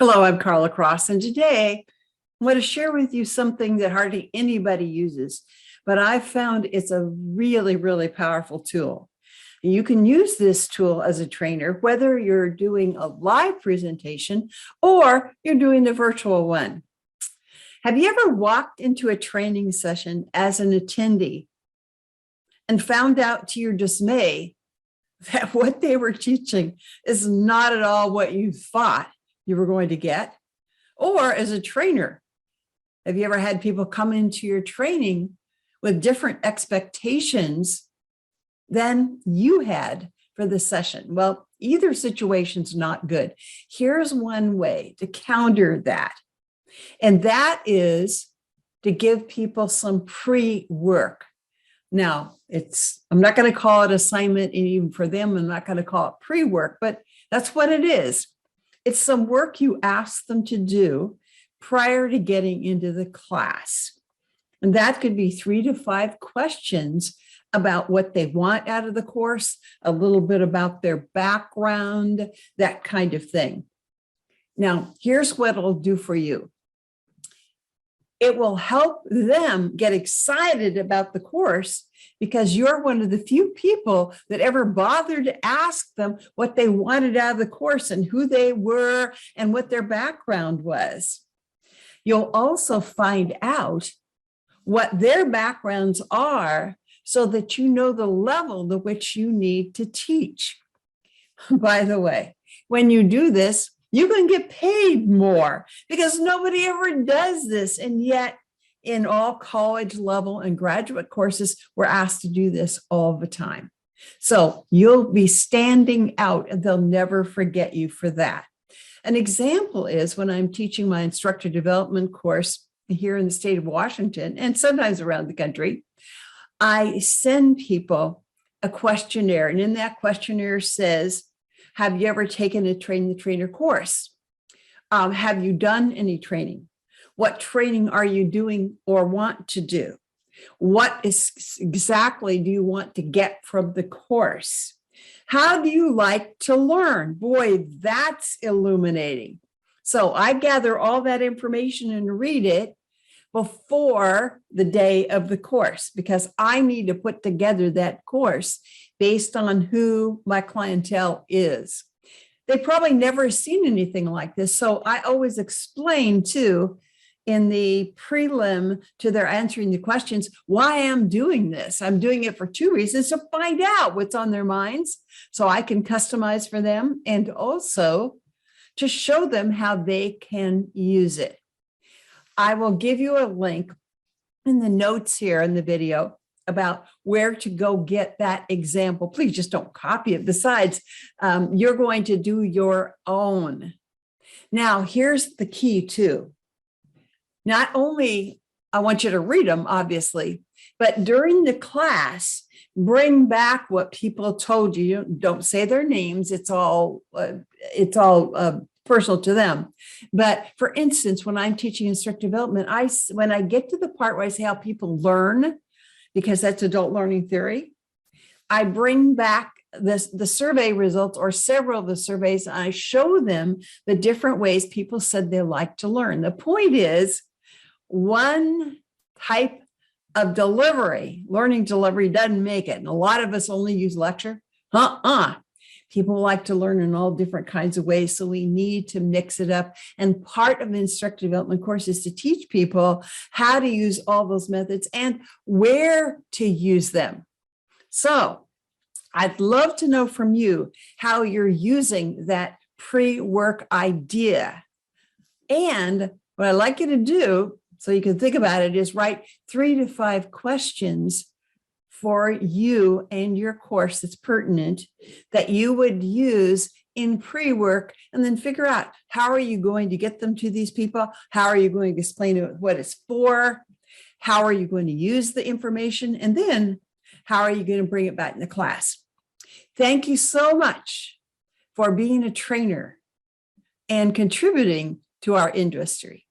Hello, I'm Carla Cross, and today I want to share with you something that hardly anybody uses, but I've found it's a really, really powerful tool. You can use this tool as a trainer, whether you're doing a live presentation or you're doing the virtual one. Have you ever walked into a training session as an attendee and found out to your dismay that what they were teaching is not at all what you thought you were going to get? Or as a trainer, have you ever had people come into your training with different expectations than you had for the session? Well, either situation's not good. Here's one way to counter that, and that is to give people some pre-work. Now, I'm not going to call it assignment, and even for them, I'm not going to call it pre-work, but that's what it is. It's some work you ask them to do prior to getting into the class. And that could be 3 to 5 questions about what they want out of the course, a little bit about their background, that kind of thing. Now, here's what it'll do for you. It will help them get excited about the course because you're one of the few people that ever bothered to ask them what they wanted out of the course and who they were and what their background was. You'll also find out what their backgrounds are so that you know the level to which you need to teach. By the way, when you do this, you can get paid more because nobody ever does this. And yet in all college level and graduate courses, we're asked to do this all the time. So you'll be standing out and they'll never forget you for that. An example is when I'm teaching my instructor development course here in the state of Washington and sometimes around the country, I send people a questionnaire. And in that questionnaire says, have you ever taken a train the trainer course? Have you done any training? What training are you doing or want to do? What exactly do you want to get from the course? How do you like to learn? Boy, that's illuminating. So I gather all that information and read it before the day of the course because I need to put together that course based on who my clientele is. They probably never seen anything like this. So I always explain too, in the prelim to their answering the questions, why I'm doing this. I'm doing it for 2 reasons: to find out what's on their minds so I can customize for them, and also to show them how they can use it. I will give you a link in the notes here in the video about where to go get that example. Please just don't copy it. Besides, you're going to do your own. Now, here's the key too. Not only I want you to read them, obviously, but during the class, bring back what people told you. Don't say their names. It's all personal to them. But for instance, when I'm teaching instructor development, when I get to the part where I say how people learn, because that's adult learning theory, I bring back the survey results or several of the surveys, and I show them the different ways people said they like to learn. The point is, one type of delivery, learning delivery, doesn't make it. And a lot of us only use lecture. People like to learn in all different kinds of ways, so we need to mix it up. And part of the instructor development course is to teach people how to use all those methods and where to use them. So I'd love to know from you how you're using that pre-work idea. And what I'd like you to do, so you can think about it, is write 3 to 5 questions for you and your course that's pertinent that you would use in pre-work, and then figure out how are you going to get them to these people? How are you going to explain what it's for? How are you going to use the information? And then how are you going to bring it back in the class? Thank you so much for being a trainer and contributing to our industry.